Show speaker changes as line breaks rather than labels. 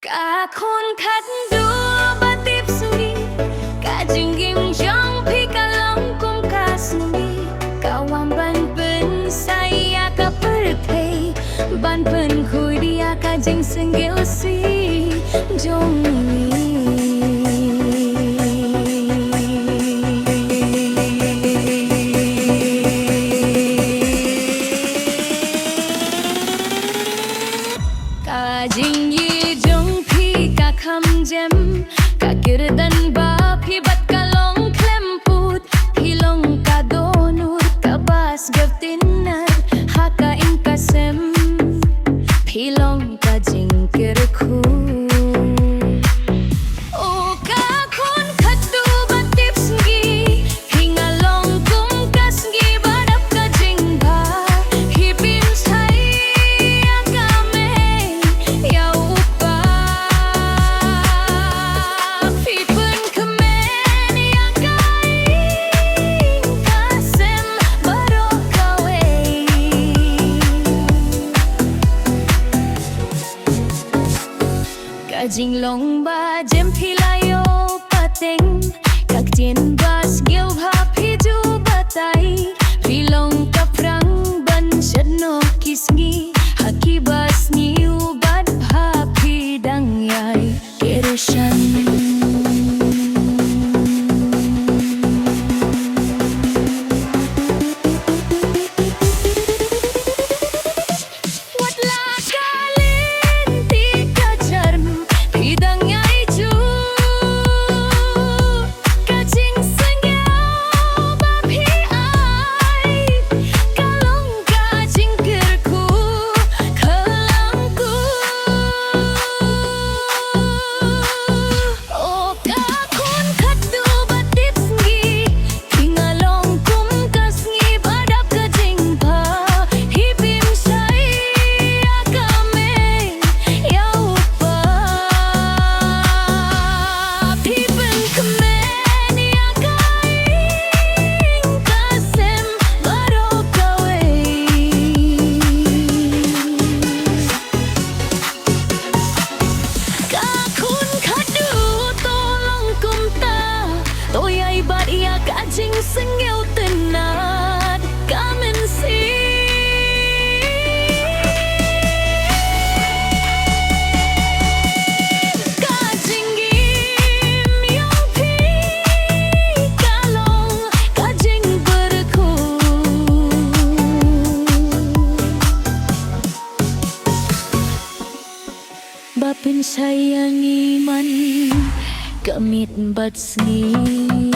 Cả khôn khhatduh batip sngi cả jingging jong pi ka long kum ka sngi ka wam ban pen saya ka perpei ban pen khui dia ka jing sengil si jong ka jing yi jong pi ka kham jem ka kirdan ba phi bat ka long klem put phi long ka donur ka bas gaftinar ha ka in ka sem phi long ka jing kir khu jing long ba jem philayo pateng kak jen bas gil bha phiju batai philong ka prang ban chadno kisngi haki bas niu bad bha phi dang yai kereshan jing sengil tenat kamen si ka jinggim yang pi kalong ka jing berku bapin sayangi man kamit bat sngi